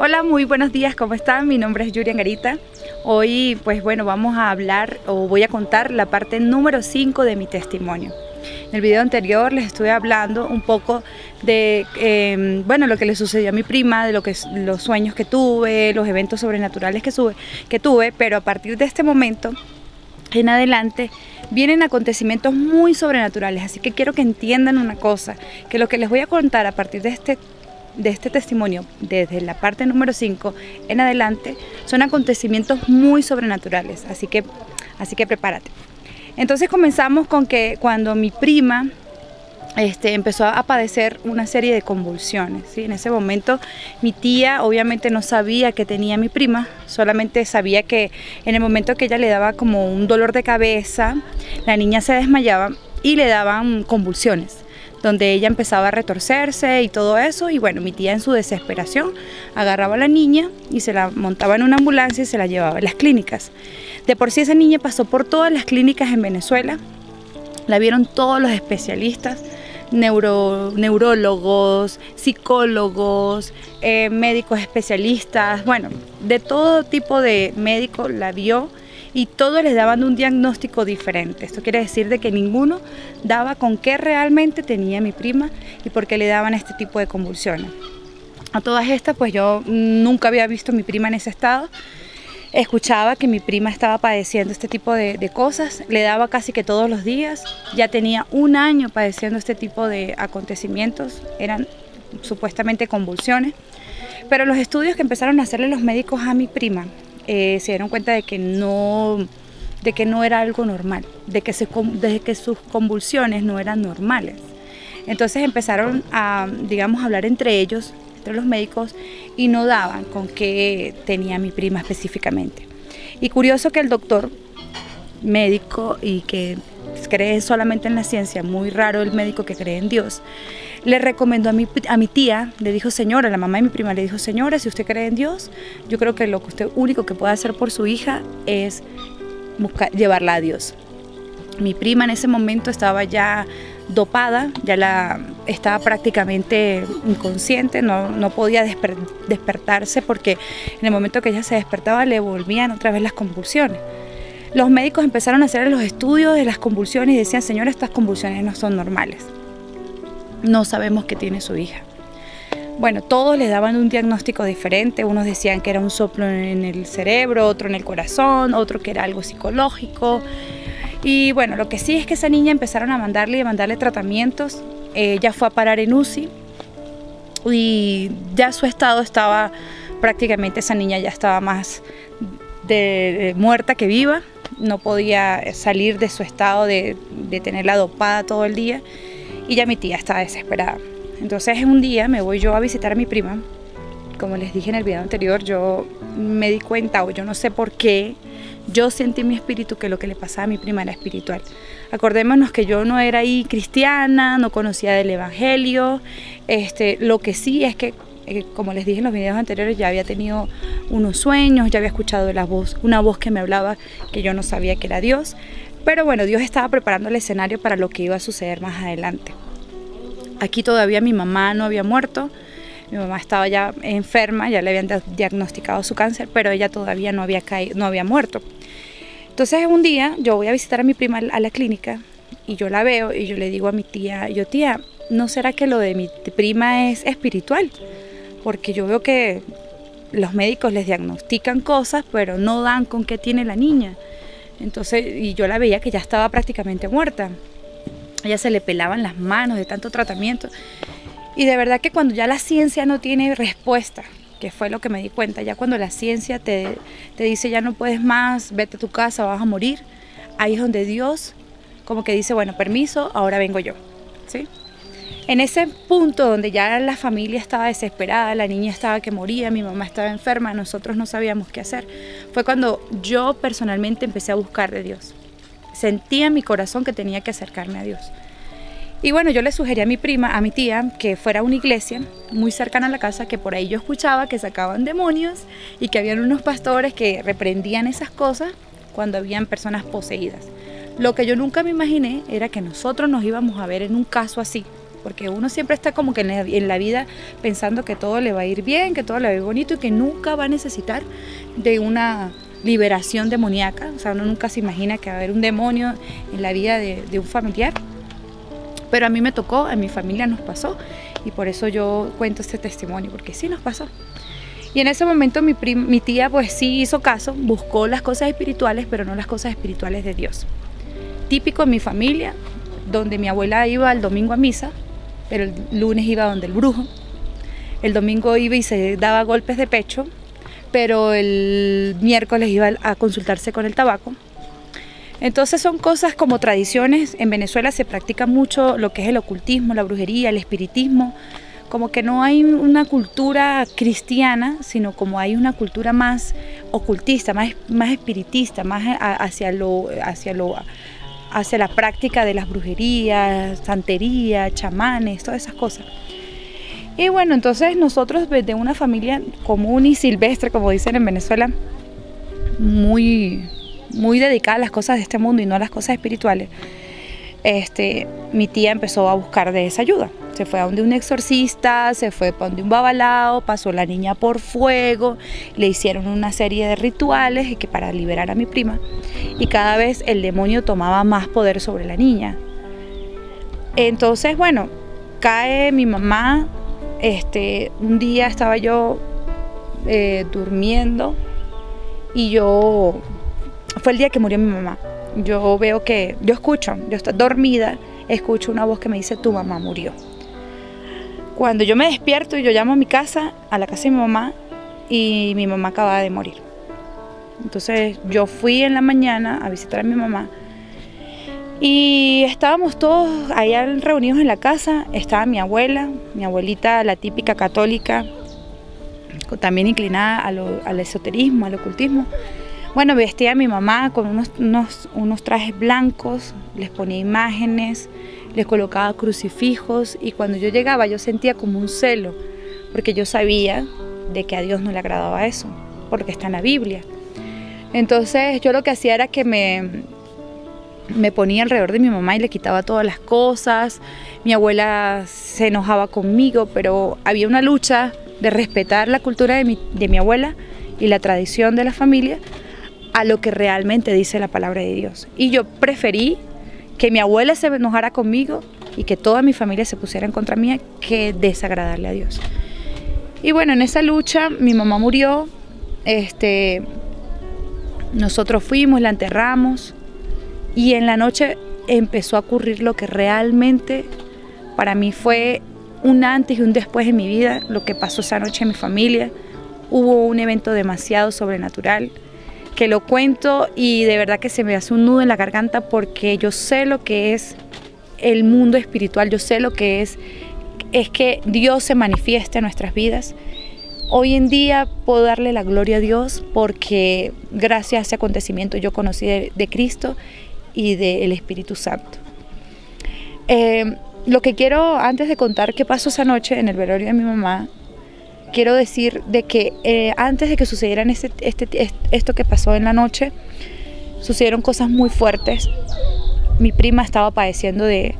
Hola, muy buenos días, ¿cómo están? Mi nombre es Yuri Angarita. Hoy, pues bueno, vamos a hablar o voy a contar la parte número 5 de mi testimonio. En el video anterior les estuve hablando un poco de bueno, lo que le sucedió a mi prima, de los sueños que tuve, los eventos sobrenaturales que tuve, pero a partir de este momento en adelante vienen acontecimientos muy sobrenaturales, así que quiero que entiendan una cosa, que lo que les voy a contar a partir de este testimonio, desde la parte número 5 en adelante, son acontecimientos muy sobrenaturales, así que prepárate. Entonces comenzamos con que cuando mi prima empezó a padecer una serie de convulsiones, ¿sí? En ese momento mi tía obviamente no sabía que tenía mi prima, solamente sabía que en el momento que ella le daba como un dolor de cabeza, la niña se desmayaba y le daban convulsiones, donde ella empezaba a retorcerse y todo eso, y bueno, mi tía en su desesperación agarraba a la niña y se la montaba en una ambulancia y se la llevaba a las clínicas. De por sí esa niña pasó por todas las clínicas en Venezuela, la vieron todos los especialistas, neurólogos, psicólogos, médicos especialistas, bueno, de todo tipo de médicos la vio y todos les daban un diagnóstico diferente. Esto quiere decir de que ninguno daba con qué realmente tenía mi prima y por qué le daban este tipo de convulsiones. A todas estas, pues yo nunca había visto a mi prima en ese estado. Escuchaba que mi prima estaba padeciendo este tipo de cosas, le daba casi que todos los días, ya tenía un año padeciendo este tipo de acontecimientos, eran supuestamente convulsiones, pero los estudios que empezaron a hacerle los médicos a mi prima se dieron cuenta de que no era algo normal, de que sus convulsiones no eran normales. Entonces empezaron a, digamos, hablar entre ellos, entre los médicos, y no daban con qué tenía mi prima específicamente. Y curioso que el doctor médico y que cree solamente en la ciencia, muy raro el médico que cree en Dios, le recomendó a mi tía, le dijo: señora, la mamá de mi prima le dijo: señora, si usted cree en Dios, yo creo que lo que usted único que puede hacer por su hija es llevarla a Dios. Mi prima en ese momento estaba ya dopada, estaba prácticamente inconsciente, no podía despertarse porque en el momento que ella se despertaba le volvían otra vez las convulsiones. Los médicos empezaron a hacer los estudios de las convulsiones y decían: señora, estas convulsiones no son normales, no sabemos qué tiene su hija. Bueno, todos les daban un diagnóstico diferente, unos decían que era un soplo en el cerebro, otro en el corazón, otro que era algo psicológico. Y bueno, lo que sí es que esa niña empezaron a mandarle tratamientos. Ella fue a parar en UCI y ya su estado estaba prácticamente, esa niña ya estaba más de muerta que viva. No podía salir de su estado de tenerla dopada todo el día y ya mi tía estaba desesperada. Entonces un día me voy yo a visitar a mi prima. Como les dije en el video anterior, yo me di cuenta, o yo no sé por qué, yo sentí en mi espíritu que lo que le pasaba a mi prima era espiritual. Acordémonos que yo no era ahí cristiana, no conocía del evangelio. Lo que sí es que, como les dije en los videos anteriores, ya había tenido unos sueños, ya había escuchado una voz que me hablaba que yo no sabía que era Dios. Pero bueno, Dios estaba preparando el escenario para lo que iba a suceder más adelante. Aquí todavía mi mamá no había muerto. Mi mamá estaba ya enferma, ya le habían diagnosticado su cáncer, pero ella todavía no había muerto. Entonces un día yo voy a visitar a mi prima a la clínica y yo la veo y yo le digo a mi tía: tía, ¿no será que lo de mi prima es espiritual? Porque yo veo que los médicos les diagnostican cosas, pero no dan con qué tiene la niña. Entonces, y yo la veía que ya estaba prácticamente muerta. A ella se le pelaban las manos de tanto tratamiento. Y de verdad que cuando ya la ciencia no tiene respuesta, que fue lo que me di cuenta, ya cuando la ciencia te dice: ya no puedes más, vete a tu casa, vas a morir, ahí es donde Dios como que dice: bueno, permiso, ahora vengo yo, ¿sí? En ese punto donde ya la familia estaba desesperada, la niña estaba que moría, mi mamá estaba enferma, nosotros no sabíamos qué hacer, fue cuando yo personalmente empecé a buscar de Dios. Sentía en mi corazón que tenía que acercarme a Dios. Y bueno, yo le sugerí a mi prima, a mi tía, que fuera a una iglesia muy cercana a la casa, que por ahí yo escuchaba que sacaban demonios y que habían unos pastores que reprendían esas cosas cuando habían personas poseídas. Lo que yo nunca me imaginé era que nosotros nos íbamos a ver en un caso así. porque uno siempre está como que en la vida pensando que todo le va a ir bien, que todo le va a ir bonito y que nunca va a necesitar de una liberación demoníaca. O sea, uno nunca se imagina que va a haber un demonio en la vida de un familiar. Pero a mí me tocó, a mi familia nos pasó, y por eso yo cuento este testimonio, porque sí nos pasó. Y en ese momento mi tía pues sí hizo caso, buscó las cosas espirituales, pero no las cosas espirituales de Dios. Típico en mi familia, donde mi abuela iba el domingo a misa, pero el lunes iba donde el brujo. El domingo iba y se daba golpes de pecho, pero el miércoles iba a consultarse con el tabaco. Entonces son cosas como tradiciones. En Venezuela se practica mucho lo que es el ocultismo, la brujería, el espiritismo. Como que no hay una cultura cristiana, sino como hay una cultura más ocultista, más espiritista, más hacia la práctica de las brujerías, santería, chamanes, todas esas cosas. Y bueno, entonces nosotros de una familia común y silvestre, como dicen en Venezuela, muy dedicada a las cosas de este mundo y no a las cosas espirituales, mi tía empezó a buscar de esa ayuda. Se fue a donde un exorcista, se fue para donde un babalao, pasó la niña por fuego, le hicieron una serie de rituales que para liberar a mi prima, y cada vez el demonio tomaba más poder sobre la niña. Entonces, bueno, cae mi mamá. Un día estaba yo durmiendo y fue el día que murió mi mamá. Yo estoy dormida, escucho una voz que me dice: tu mamá murió. Cuando yo me despierto y yo llamo a mi casa, a la casa de mi mamá, y mi mamá acababa de morir. Entonces yo fui en la mañana a visitar a mi mamá y estábamos todos allá reunidos en la casa. Estaba mi abuelita, la típica católica, también inclinada al esoterismo, al ocultismo. Bueno, vestía a mi mamá con unos trajes blancos, les ponía imágenes, les colocaba crucifijos, y cuando yo llegaba yo sentía como un celo, porque yo sabía de que a Dios no le agradaba eso, porque está en la Biblia. Entonces yo lo que hacía era que me ponía alrededor de mi mamá y le quitaba todas las cosas. Mi abuela se enojaba conmigo, pero había una lucha de respetar la cultura de mi abuela y la tradición de la familia a lo que realmente dice la palabra de Dios. Y yo preferí que mi abuela se enojara conmigo y que toda mi familia se pusiera en contra mía que desagradarle a Dios. Y bueno, en esa lucha mi mamá murió. Nosotros fuimos, la enterramos, y en la noche empezó a ocurrir lo que realmente para mí fue un antes y un después en mi vida, lo que pasó esa noche en mi familia. Hubo un evento demasiado sobrenatural que lo cuento y de verdad que se me hace un nudo en la garganta, porque yo sé lo que es el mundo espiritual, yo sé lo que es que Dios se manifieste en nuestras vidas. Hoy en día puedo darle la gloria a Dios porque gracias a ese acontecimiento yo conocí de Cristo y del Espíritu Santo. Lo que quiero, antes de contar qué pasó esa noche en el velorio de mi mamá, quiero decir de que antes de que sucedieran esto que pasó en la noche, sucedieron cosas muy fuertes. Mi prima estaba padeciendo de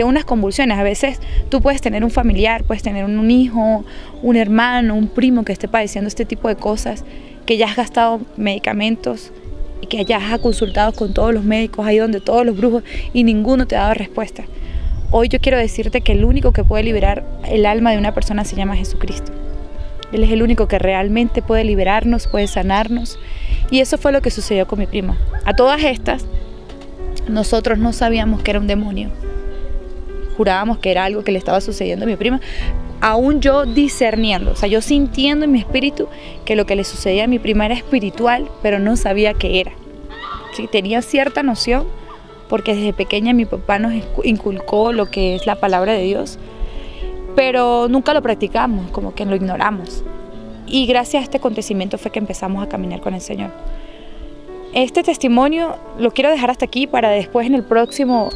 unas convulsiones. A veces tú puedes tener un familiar, puedes tener un hijo, un hermano, un primo que esté padeciendo este tipo de cosas, que ya has gastado medicamentos y que ya has consultado con todos los médicos, ahí donde todos los brujos, y ninguno te ha dado respuesta. Hoy yo quiero decirte que el único que puede liberar el alma de una persona se llama Jesucristo. Él es el único que realmente puede liberarnos, puede sanarnos. Y eso fue lo que sucedió con mi prima. A todas estas, nosotros no sabíamos que era un demonio. Jurábamos que era algo que le estaba sucediendo a mi prima, aún yo discerniendo, o sea, yo sintiendo en mi espíritu que lo que le sucedía a mi prima era espiritual, pero no sabía qué era. Sí, tenía cierta noción, porque desde pequeña mi papá nos inculcó lo que es la palabra de Dios, pero nunca lo practicamos, como que lo ignoramos. Y gracias a este acontecimiento fue que empezamos a caminar con el Señor. Este testimonio lo quiero dejar hasta aquí para después en el próximo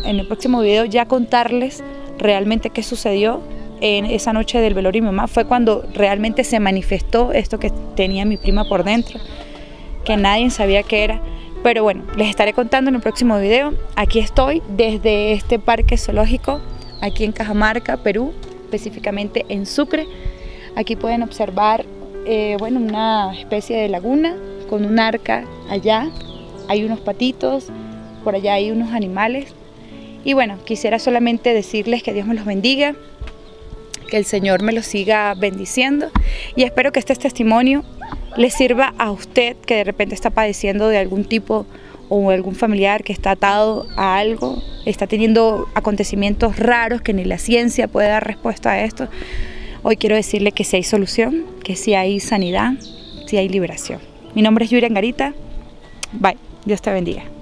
video ya contarles realmente qué sucedió en esa noche del velorio de mi mamá. Fue cuando realmente se manifestó esto que tenía mi prima por dentro, que nadie sabía qué era. Pero bueno, les estaré contando en el próximo video. Aquí estoy desde este parque zoológico aquí en Cajamarca, Perú, específicamente en Sucre. Aquí pueden observar bueno, una especie de laguna con un arca allá, hay unos patitos, por allá hay unos animales. Y bueno, quisiera solamente decirles que Dios me los bendiga, que el Señor me los siga bendiciendo y espero que este testimonio le sirva a usted que de repente está padeciendo de algún tipo o algún familiar que está atado a algo, está teniendo acontecimientos raros que ni la ciencia puede dar respuesta a esto. Hoy quiero decirle que sí hay solución, que sí hay sanidad, sí hay liberación. Mi nombre es Yuri Angarita. Bye. Dios te bendiga.